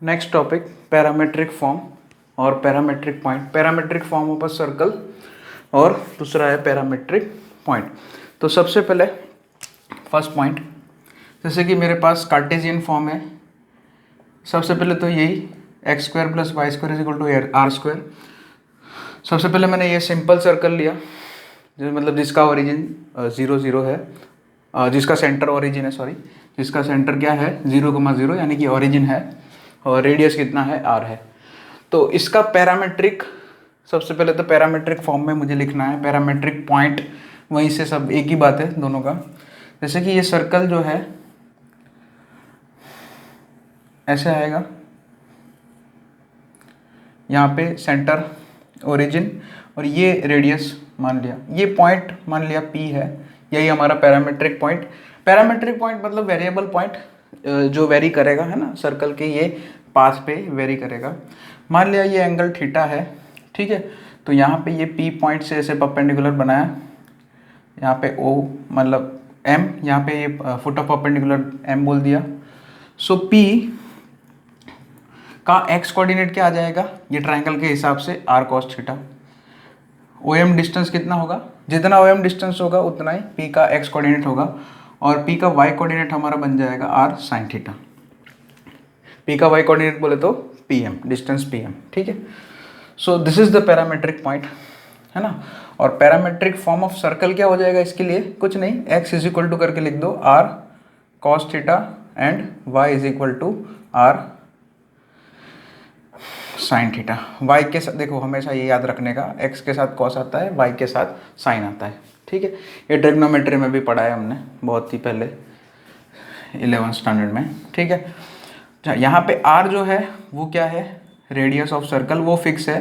Next topic parametric form और parametric point. Parametric form of a circle और दूसरा है पैरामेट्रिक पॉइंट। तो सबसे पहले फर्स्ट पॉइंट, जैसे कि मेरे पास कार्टेशियन फॉर्म है। सबसे पहले तो यही x square plus y square is equal to r square. सबसे पहले मैंने ये सिंपल सर्कल लिया, जो मतलब जिसका ओरिजिन 0 0 है, जिसका सेंटर ओरिजिन है, सॉरी, जिसका सेंटर क्या है 0,0 यानी कि ओरिजिन है, और रेडियस कितना है आर है। तो इसका पैरामेट्रिक, सबसे पहले तो पैरामेट्रिक फॉर्म में मुझे लिखना है। पैरामेट्रिक पॉइंट वहीं से सब एक ही बात है दोनों का। जैसे कि ये सर्कल जो है ऐसे आएगा, यहाँ पे सेंटर ओरिजिन और ये रेडियस मान लिया, ये पॉइंट मान लिया P है, यही हमारा पैरामेट्रिक पॉइंट। पैरामेट्रिक पॉइंट मतलब वेरिएबल पॉइंट, जो वेरी करेगा, है ना, सर्कल के ये पाथ पे वेरी करेगा। मान लिया ये एंगल थीटा है, ठीक है। तो यहाँ पे ये P पॉइंट से ऐसे परपेंडिकुलर बनाया, यहाँ पे O मतलब M, यहाँ पे ये फुट ऑफ परपेंडिकुलर M बोल दिया। सो P का x कोऑर्डिनेट क्या आ जाएगा, ये ट्रायंगल के हिसाब से r cos theta. OM distance कितना होगा, जितना OM डिस्टेंस होगा उतना ही P का x कोऑर्डिनेट होगा, और P का y कोऑर्डिनेट हमारा बन जाएगा r sin थीटा। P का y कोऑर्डिनेट बोले तो PM, डिस्टेंस PM, ठीक है। So this is the parametric point, है ना। और पैरामेट्रिक फॉर्म ऑफ सर्कल क्या हो जाएगा इसके लिए, कुछ नहीं, x इज इक्वल टू करके लिख दो r cos theta and y is equal to r sine theta. y के साथ देखो, हमेशा ये याद रखने का, x के साथ cos आता है, y के साथ साइन आता है, ठीक है। ये ट्रिग्नोमेट्री में भी पढ़ा है हमने बहुत ही पहले 11th स्टैंडर्ड में, ठीक है। यहाँ पे r जो है वो क्या है, रेडियस ऑफ सर्कल, वो फिक्स है।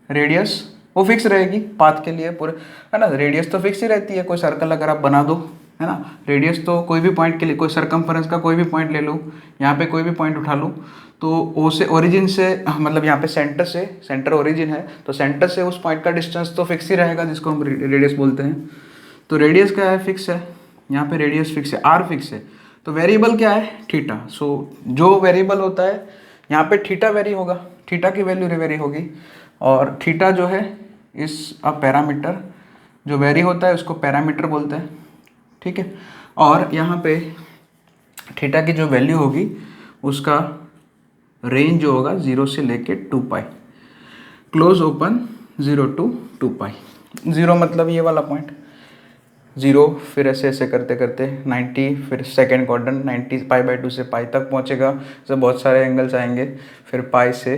रेडियस वो फिक्स रहेगी पाथ के लिए पूरे, है ना। रेडियस तो फिक्स ही रहती है, कोई सर्कल अगर आप बना दो, है ना। रेडियस तो कोई भी पॉइंट के लिए, कोई सर्कमफरेंस का कोई भी पॉइंट ले लो, यहाँ पे कोई भी पॉइंट उठा लो, तो ओ से ओरिजिन से, मतलब यहाँ पे सेंटर से, सेंटर ओरिजिन है तो सेंटर से उस पॉइंट का डिस्टेंस तो फिक्स ही रहेगा, जिसको हम रेडियस बोलते हैं। तो रेडियस क्या है, फिक्स है, यहाँ पे रेडियस फिक्स है, आर फिक्स है। तो वेरिएबल क्या है, थीटा। सो जो वेरिएबल होता है यहाँ पे थीटा वेरी होगा, थीटा की वैल्यू वेरी होगी, और थीटा जो है इस अ पैरामीटर, जो वेरी होता है उसको पैरामीटर बोलते हैं, ठीक है। और यहाँ पे थीटा की जो वैल्यू होगी उसका रेंज जो होगा 0 से लेके 2 पाई, क्लोज ओपन 0 to 2 पाई। 0 मतलब ये वाला पॉइंट 0, फिर ऐसे ऐसे करते करते 90, फिर सेकेंड क्वाड्रेंट 90 π/2 से पाई तक पहुँचेगा। जैसे बहुत सारे एंगल्स आएंगे, फिर पाई से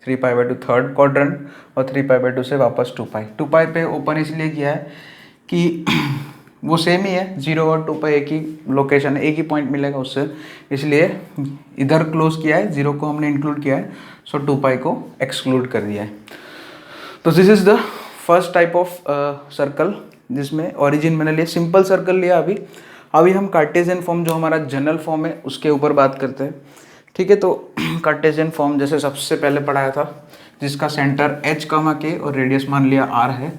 3 π/2 थर्ड क्वाड्रेंट, और 3 π/2 से वापस 2 पाई। 2 पाई पे ओपन इसलिए किया है कि वो सेम ही है, 0 और 2 पाई एक ही लोकेशन है, एक ही पॉइंट मिलेगा उससे, इसलिए इधर क्लोज किया है, 0 को हमने इंक्लूड किया है, सो 2 पाई को एक्सक्लूड कर दिया है। तो this is the first type of circle जिसमें ओरिजिन मैंने लिया, सिंपल सर्कल लिया। अभी हम कार्टेशियन फॉर्म, जो हमारा जनरल फॉर्म है, उसके ऊपर बात करते हैं, ठीक है। तो कार्टेशियन फॉर्म जैसे सबसे पहले पढ़ाया था, जिसका सेंटर h, k और रेडियस मान लिया r है,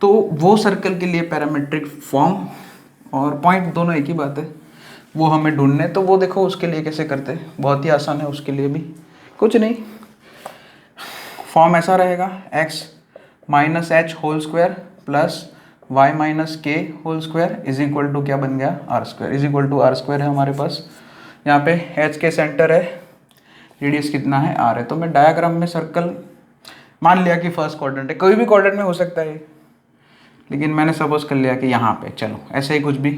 तो वो सर्कल के लिए पैरामेट्रिक फॉर्म और पॉइंट दोनों एक ही बात है, वो हमें ढूंढने। तो वो देखो उसके लिए कैसे करते हैं, बहुत ही आसान है, उसके लिए भी कुछ नहीं, फॉर्म ऐसा रहेगा, x minus h whole square plus y minus k whole square is equal to क्या बन गया, r square, is equal to r square है हमारे पास। यहाँ पे h के सेंटर है, रेडियस कितना है, r है। तो मैं डायग्राम में सर्कल मान लिया कि फर्स्ट क्वाड्रेंट है, कोई भी क्वाड्रेंट में हो सकता है, लेकिन मैंने सपोज कर लिया कि यहाँ पे, चलो ऐसे ही कुछ भी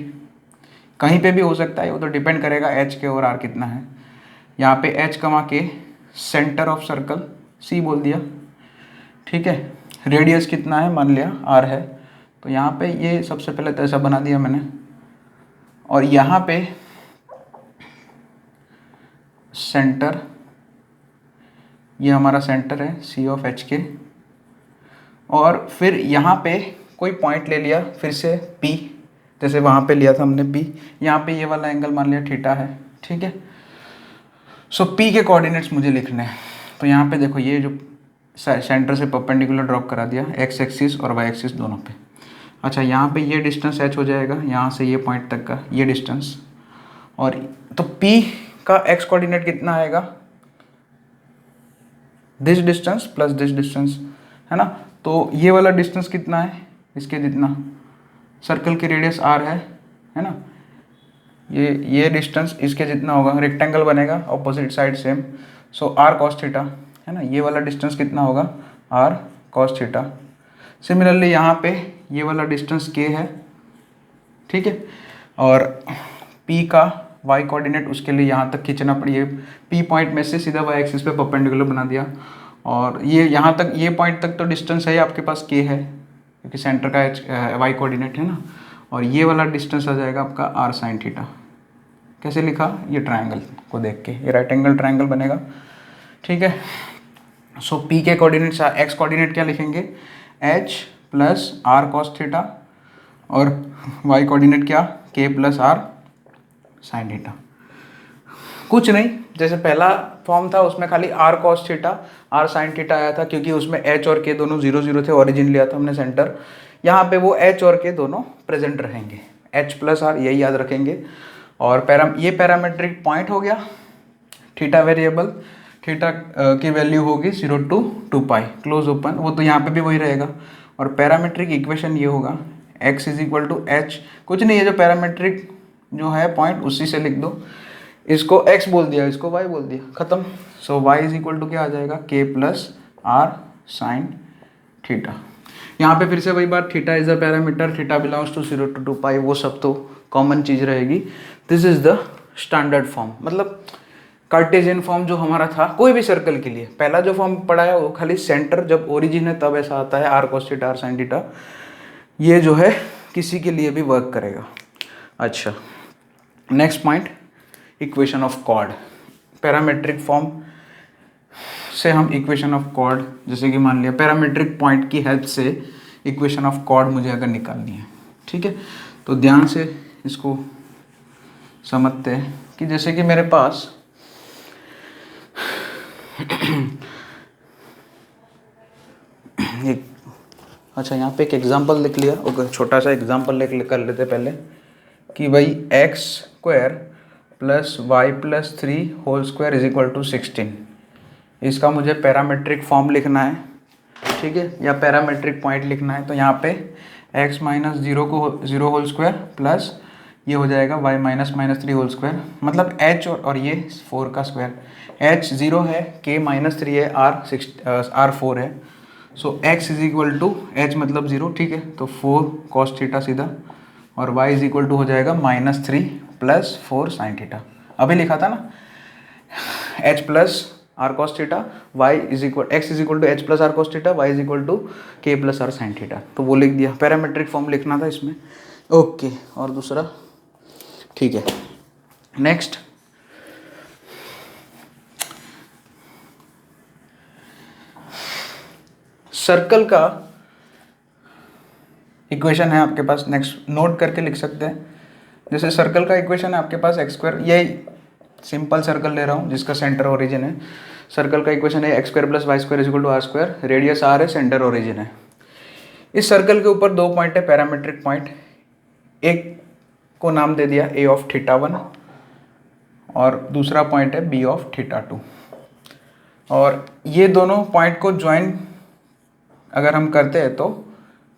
कहीं पे भी हो सकता है, वो तो डिपेंड करेगा h के और r कितना है। यहाँ पे h, के सेंटर ऑफ सर्कल c बोल दिया, ठीक है। रेडियस कितना है, मान लिया r है, तो यहाँ पे ये सबसे पहले तो ऐसा बना दिया मैंने, और यहाँ पे सेंटर, ये हमारा सेंटर है c ऑफ h के, और फिर यहाँ पे कोई पॉइंट ले लिया फिर से P, जैसे वहाँ पे लिया था हमने P, यहाँ पे ये वाला एंगल मान लिया थीटा है, ठीक है। सो P के कोऑर्डिनेट्स मुझे लिखने हैं। तो यहाँ पे देखो, ये जो सेंटर से परपेंडिकुलर ड्रॉप करा दिया, x एक्सिस और y एक्सिस दोनों पे। अच्छा, यहाँ पे ये डिस्टेंस h हो जाएगा, यहाँ से ये पॉइंट तक का ये डिस्टेंस, और तो P का x कोऑर्डिनेट कितना आएगा, this distance plus this distance, है ना। तो ये वाला डिस्टेंस कितना है, इसके जितना, सर्कल की रेडियस r है ना। ये डिस्टेंस इसके जितना होगा, रेक्टेंगल बनेगा ऑपोजिट साइड सेम, सो r cos थीटा, है ना। ये वाला डिस्टेंस कितना होगा, r cos थीटा। सिमिलरली यहाँ पे ये वाला डिस्टेंस k है, ठीक है। और p का y कोऑर्डिनेट उसके लिए यहाँ तक खींचना पड़ी, p पॉइंट में से सीधा y एक्सिस पे परपेंडिकुलर बना दिया। और ये यहाँ तक, ये पॉइंट तक तो डिस्टेंस है आपके पास k है, क्योंकि सेंटर का y कोऑर्डिनेट है ना। और ये वाला डिस्टेंस आ जाएगा आपका r साइन थीटा। कैसे लिखा, ये ट्रायंगल को देख के, ये राइट एंगल ट्रायंगल बनेगा, ठीक है। सो p के कोऑर्डिनेट, x कोऑर्डिनेट क्या लिखेंगे, h plus r cos theta, और y कोऑर्डिनेट क्या, k plus r sine theta. कुछ नहीं, जैसे पहला फॉर्म था उसमें खाली r cos theta r sine theta आया था, क्योंकि उसमें h और k दोनों 0 0 थे, ओरिजिन लिया था हमने सेंटर। यहाँ पे वो h और k दोनों प्रेजेंट रहेंगे, h प्लस r, यही याद रखेंगे। और ये पैरामेट्रिक पॉइंट हो गया, थीटा वेरिएबल, थीटा की वैल्यू होगी 0 to 2 पाई, क्लोज ओपन, वो तो यहाँ पे भी वही रहेगा। और पैरामेट्रिक इक्वेशन ये होगा, x is equal to h, कुछ नहीं है, जो पैरामेट्रिक जो है पॉइंट उसी से लिख दो, इसको x बोल दिया, इसको y बोल दिया, खत्म। So y is equal to क्या आ जाएगा, k plus r sine theta. यहाँ पे फिर से वही बात, theta is a parameter, theta belongs to 0 to 2 pi, वो सब तो कॉमन चीज़ रहेगी। This is the standard form, मतलब कार्टेशियन फॉर्म जो हमारा था कोई भी सर्कल के लिए। पहला जो फॉर्म पढ़ा है वो खाली सेंटर जब ओरिजिन है तब ऐसा आता है, r cos theta r sin theta, ये जो है किसी के लिए भी वर्क करेगा। अच्छा, next point, equation of chord. Parametric form से हम इक्वेशन ऑफ कॉर्ड, जैसे कि मान लिया पैरामेट्रिक पॉइंट की हेल्प से इक्वेशन ऑफ कॉर्ड मुझे अगर निकालनी है, ठीक है, तो ध्यान से इसको समझते हैं कि जैसे कि मेरे पास एक, अच्छा यहाँ पे एक एग्जांपल लिख लिया, ओके, छोटा सा एग्जांपल लिख कर लेते पहले, कि भाई x square plus y plus 3 whole square is equal to 16। इसका मुझे पैरामेट्रिक फॉर्म लिखना है, ठीक है, या पैरामेट्रिक पॉइंट लिखना है। तो यहाँ पे x minus 0 whole square plus ये हो जाएगा y माइनस 3 होल स्क्वायर, मतलब h और ये 4 का स्क्वायर, h 0 है, k माइनस 3 है, r 4 है। So x is equal to h मतलब 0, ठीक है, तो 4 cos थीटा सीधा, और y इज इक्वल टू हो जाएगा -3 प्लस 4 साइन थीटा। अभी लिखा था ना, h plus r cos theta, y is equal, x is equal to h plus r cos theta, y is equal to k plus r sine theta, तो वो लिख दिया। पैरामेट्रिक फॉर्म लिखना था इसमें, ओके। और दूसरा, ठीक है, नेक्स्ट सर्कल का इक्वेशन है आपके पास, नेक्स्ट नोट करके लिख सकते हैं। जैसे सर्कल का इक्वेशन है आपके पास एक्स स्क्वायर, यही सिंपल सर्कल ले रहा हूँ जिसका सेंटर ओरिजिन है। सर्कल का इक्वेशन है x square plus y square is equal to r square, radius r है, सेंटर ओरिजिन है। इस सर्कल के ऊपर 2 पॉइंट है पैरामेट्रिक पॉइंट, एक को नाम दे दिया ए ऑफ थीटा 1 और दूसरा पॉइंट है बी ऑफ थीटा 2। और ये दोनों पॉइंट को ज्वाइन अगर हम करते हैं तो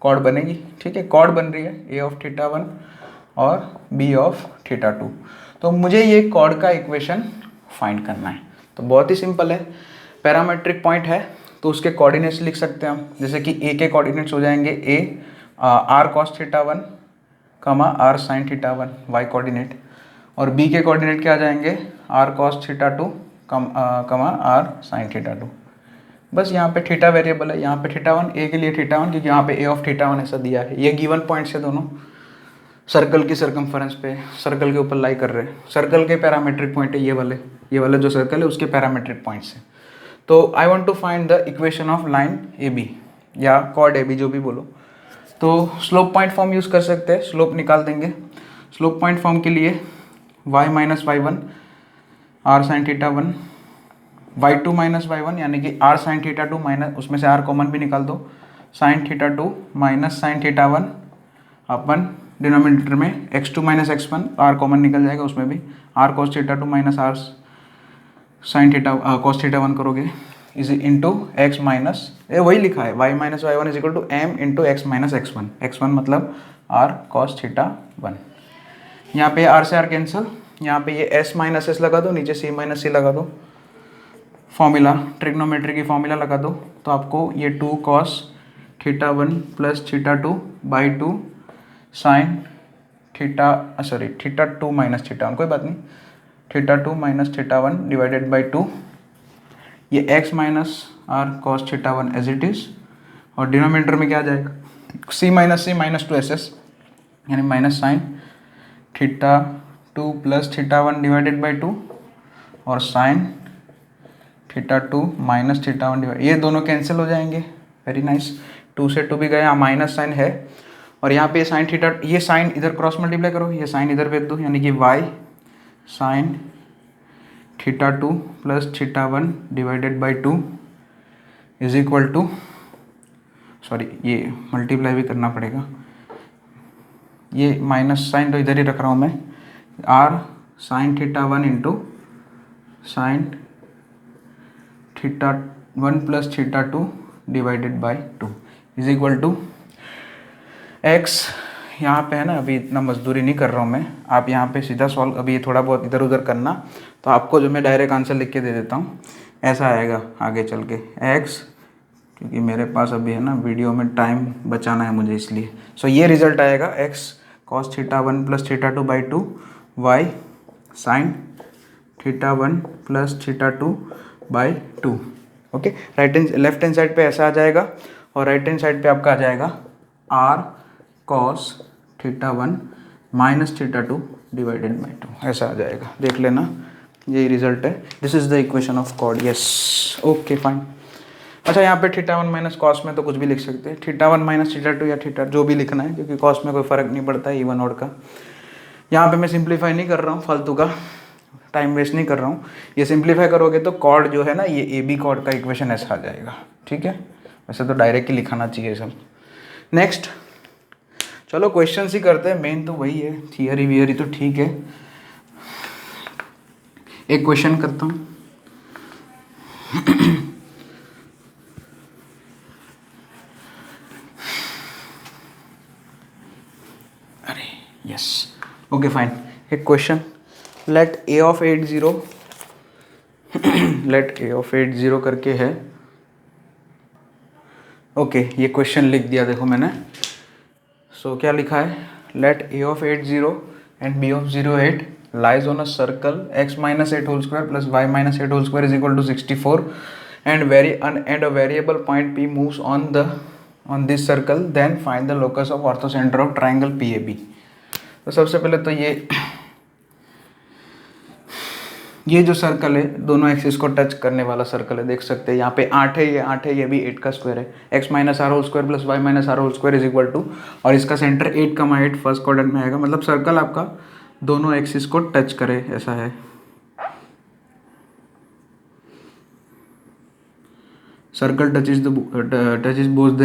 कॉर्ड बनेगी, ठीक है, कॉर्ड बन रही है ए ऑफ थीटा 1 और बी ऑफ थीटा 2। तो मुझे ये कॉर्ड का इक्वेशन फाइंड करना है। तो बहुत ही सिंपल है, पैरामेट्रिक पॉइंट है तो उसके कोऑर्डिनेट्स लिख सकते हैं हम, जैसे कि ए के कोऑर्डिनेट्स हो जाएंगे A R cos theta 1 comma r sine theta 1 y coordinate, और बी के कोऑर्डिनेट क्या आ जाएंगे आर कॉस थीटा 2 कमा आर साइन थीटा 2। बस यहाँ पे थीटा वेरिएबल है, यहाँ पे थीटा 1, ए के लिए थीटा 1 क्योंकि यहाँ पे ए ऑफ थीटा 1 ऐसा दिया है। ये गिवन पॉइंट्स है दोनों, सर्कल की सर्कमफरेंस पे, सर्कल के ऊपर लाई कर रहे हैं। सर्कल के पैरामेट्रिक पॉइंट है ये वाले जो सर्कल है उसके पैरामेट्रिक पॉइंट्स हैं। तो I want to find the equation of line A B या कॉर्ड ए बी, जो भी बोलो। तो स्लोप पॉइंट फॉर्म यूज़ कर सकते हैं, स्लोप निकाल देंगे। स्लोप पॉइंट फॉर्म के लिए y minus y 1 r sine theta 1 y2 minus y 1 यानी कि आर साइन थीटा 2 माइनस, उसमें से आर कॉमन भी निकाल दो, sine theta 2 minus sine theta 1 अपन डिनोमिनेटर में x2 minus x1, are common निकल जाएगा उसमें भी, r cos theta 2 minus r sine theta cos theta 1 करोगे इज इंटू एक्स माइनस, ये वही लिखा है, y minus y one is equal to m into x minus x one, x one मतलब आर कॉस थीटा वन। यहाँ पे are से are cancel, यहाँ पे ये एस माइनस एस लगा दो, नीचे सी माइनस सी लगा दो, फॉर्मूला ट्रिग्नोमेट्री की फॉर्मूला लगा दो, तो आपको ये two cos theta one plus theta two by two sine theta, sorry theta two minus theta one, कोई बात नहीं, theta two minus theta one divided by two, ये x minus r cos theta one as it is, और denominator में क्या आ जाएगा c minus two s s, यानी minus sine theta two plus theta one divided by two, और sine theta two minus theta one divide, ये दोनों cancel हो जाएंगे, वेरी नाइस, टू से टू भी गया, माइनस साइन है, और यहाँ पे साइन थीटा, ये साइन इधर क्रॉस मल्टीप्लाई करो, ये साइन इधर भेज दो, यानी कि y sine theta two plus theta one divided by two is equal to, sorry ये मल्टीप्लाई भी करना पड़ेगा, ये माइनस साइन तो इधर ही रख रहा हूँ मैं, r sine theta one into sine theta one plus theta two divided by two is equal to x, यहाँ पे है ना, अभी इतना मजदूरी नहीं कर रहा हूँ मैं, आप यहाँ पे सीधा सॉल्व, अभी थोड़ा बहुत इधर उधर करना, तो आपको जो मैं डायरेक्ट आंसर लिख के दे देता हूँ, ऐसा आएगा आगे चल के x, क्योंकि मेरे पास अभी है ना वीडियो में टाइम बचाना है मुझे, इसलिए सो ये रिजल्ट आएगा x cos theta one plus theta two by two, y sine theta one plus theta two by two, okay. Right hand left hand side पे ऐसा आ जाएगा, और राइट हैंड साइड पे आपका आ जाएगा r cos theta one minus theta two divided by two, ऐसा आ जाएगा, देख लेना, यही रिजल्ट है, this is the equation of कॉड, यस, ओके फाइन। अच्छा, यहाँ पे थीटा वन माइनस कॉस में तो कुछ भी लिख सकते हैं, theta one minus theta to या थीटा जो भी लिखना है, क्योंकि कॉस में कोई फ़र्क नहीं पड़ता है इवन ऑड का। यहाँ पे मैं सिंप्लीफाई नहीं कर रहा हूँ, फालतू का टाइम वेस्ट नहीं कर रहा हूँ, ये सिंप्लीफाई करोगे तो कॉड जो है ना, ये ए बी कॉड का इक्वेशन ऐसा आ जाएगा, ठीक है। वैसे तो डायरेक्ट ही लिखाना चाहिए सब। नेक्स्ट, चलो क्वेश्चन ही करते हैं, मेन तो वही है, थियरी वियरी तो ठीक है। एक क्वेश्चन करता हूँ, अरे यस, ओके फाइन। एक question, let A of 80 let A of 80 करके है, ओके, ये क्वेश्चन लिख दिया देखो मैंने। सो क्या लिखा है, let A of 80 and B of 08 lies on a circle x minus 8 whole square plus y minus 8 whole square is equal to 64 and a variable point p moves on this circle, then find the locus of orthocenter of triangle PAB। तो सबसे पहले तो ये जो circle है, दोनों axis को touch करने वाला सर्कल है, देख सकते हैं यहाँ पे 8 है, ये 8 है, ये भी 8 का स्क्वायर है, x minus r whole square plus y minus r whole square is equal to, और इसका सेंटर 8,8 फर्स्ट क्वाड्रेंट में आएगा, मतलब सर्कल आपका दोनों एक्सिस को टच करे, ऐसा है। Circle touch both the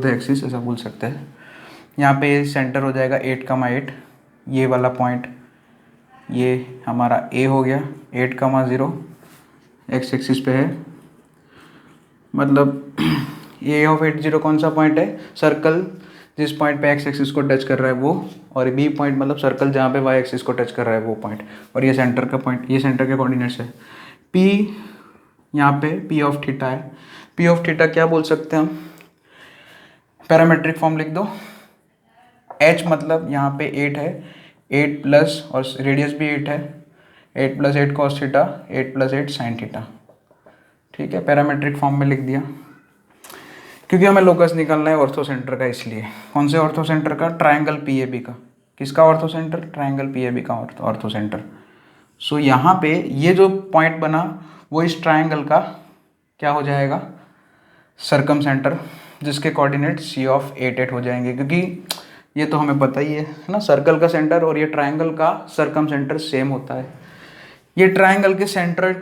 axis, ऐसा बोल सकते हैं। यहाँ पे सेंटर हो जाएगा 8,8, ये वाला पॉइंट, ये हमारा A हो गया, 8,0 एक्स एक्सिस पे है, मतलब A ऑफ 80 कौन सा पॉइंट है, सर्कल जिस पॉइंट पे एक्स एक्सिस को टच कर रहा है वो, और बी पॉइंट मतलब सर्कल जहाँ पे वाई एक्सिस को टच कर रहा है वो पॉइंट, और ये सेंटर का पॉइंट, ये सेंटर के कोऑर्डिनेट्स है। पी यहाँ पे पी ऑफ थीटा है, पी ऑफ थीटा क्या बोल सकते हैं हम, पैरामेट्रिक फॉर्म लिख दो, एच मतलब यहाँ पे 8 है, 8 प्लस, और रेडियस भी 8 है, 8 plus 8 cos theta, 8 plus 8 sine theta, ठीक है, पैरामेट्रिक फॉर्म में लिख दिया। क्योंकि हमें लोकस निकालना है ऑर्थो सेंटर का, इसलिए कौन से ऑर्थो सेंटर का, ट्रायंगल पीएबी का। किसका ऑर्थो सेंटर, ट्रायंगल पीएबी का ऑर्थो सेंटर। सो यहाँ पे ये जो पॉइंट बना वो इस ट्रायंगल का क्या हो जाएगा, सरकम सेंटर, जिसके कोऑर्डिनेट सी ऑफ 8 हो जाएंगे, क्योंकि ये तो हमें पता ही है ना, सर्कल का सेंटर और ये ट्रायंगल का सरकम सेंटर सेम होता है। ये ट्रायंगल के सेंटर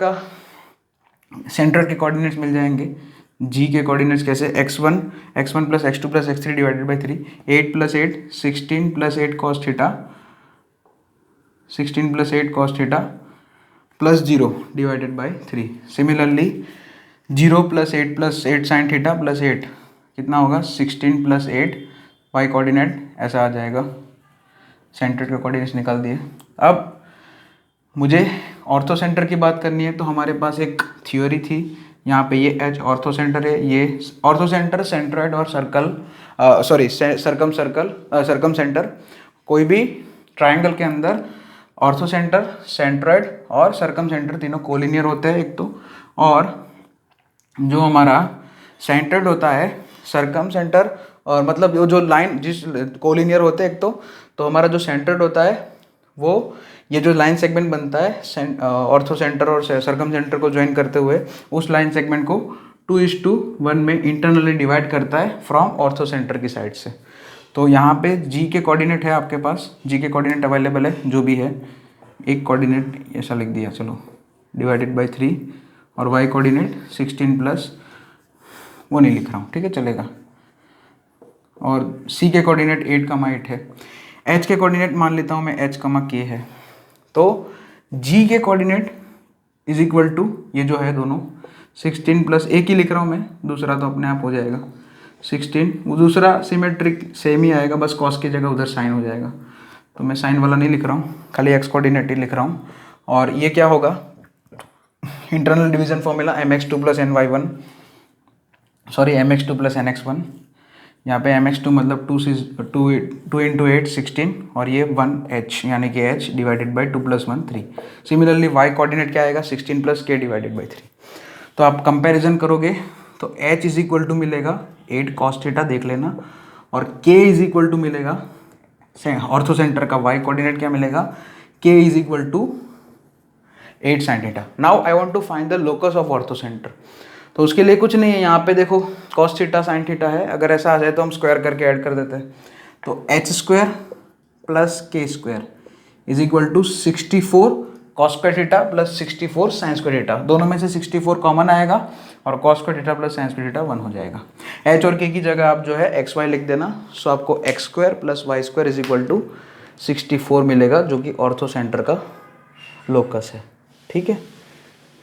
के कोऑर्डिनेट्स मिल जाएंगे, जी के कोऑर्डिनेट्स कैसे, x1 plus x2 plus x3 divided by 3, 8 plus 8 16 plus 8 cos theta, 16 plus 8 cos theta plus 0 divided by 3। Similarly 0 + 8 sine theta plus 8 कितना होगा 16 + 8 वाई कोऑर्डिनेट ऐसा आ जाएगा। सेंटर के कोऑर्डिनेट्स निकाल दिए। अब मुझे ऑर्थो सेंटर की बात करनी है तो हमारे पास एक थ्योरी थी, यहाँ पे ये एच ऑर्थो सेंटर है, ये ऑर्थो सेंटर सेंट्रॉइड और सर्कल सरकम सेंटर, कोई भी ट्राइंगल के अंदर ऑर्थो सेंटर, सेंट्रॉइड और सरकम सेंटर तीनों कोलिनियर होते हैं एक तो, और जो हमारा सेंट्रॉइड होता है सरकम सेंटर, और मतलब वो जो लाइन जिस कोलिनियर होते हैं एक तो हमारा जो सेंट्रॉइड होता है वो ये जो लाइन सेगमेंट बनता है ऑर्थो सेंटर और सरकम सेंटर को ज्वाइन करते हुए उस लाइन सेगमेंट को 2:1 में इंटरनली डिवाइड करता है फ्रॉम ऑर्थो सेंटर की साइड से। तो यहाँ पे जी के कोऑर्डिनेट है आपके पास, जी के कोऑर्डिनेट अवेलेबल है जो भी है, एक कोऑर्डिनेट ऐसा लिख दिया चलो /3 और वाई कोऑर्डिनेट 16+ वो नहीं लिख रहा हूँ, ठीक है चलेगा। और सी के कोऑर्डिनेट 8, है। एच के कोऑर्डिनेट मान लेता हूँ मैं h, k है। तो g के कोऑर्डिनेट इज इक्वल टू ये जो है दोनों 16+ एक ही लिख रहा हूँ मैं, दूसरा तो अपने आप हो जाएगा 16, वो दूसरा सिमेट्रिक सेम ही आएगा, बस कॉस की जगह उधर साइन हो जाएगा, तो मैं साइन वाला नहीं लिख रहा हूँ, खाली x कोऑर्डिनेट ही लिख रहा हूँ। और ये क्या होगा internal division formula mx2 + ny1 mx2 + nx1, यहाँ पे mx2 मतलब 2 × 8 16 और ये 1h यानी कि h / 2 + 1 3। सिमिलरली y कोऑर्डिनेट क्या आएगा 16 + k / 3। तो आप कंपैरिजन करोगे तो h इज इक्वल टू मिलेगा 8 cos थीटा देख लेना, और k इज इक्वल टू मिलेगा ऑर्थो सेंटर का y कोऑर्डिनेट क्या मिलेगा k is equal to 8 sin theta. Now I want to find the locus of orthocentre. तो उसके लिए कुछ नहीं है, यहाँ पे देखो cos थीटा sin थीटा है, अगर ऐसा आ जाए तो हम स्क्वायर करके ऐड कर देते हैं। तो h² + k² is equal to 64 cos² theta + 64 sin² theta, दोनों में से 64 कॉमन आएगा और cos² थीटा + sin² थीटा 1 हो जाएगा। h और k की जगह आप जो है xy लिख देना, सो आपको x² + y² is equal to 64 मिलेगा, जो कि ऑर्थो सेंटर का लोकस है, ठीक है।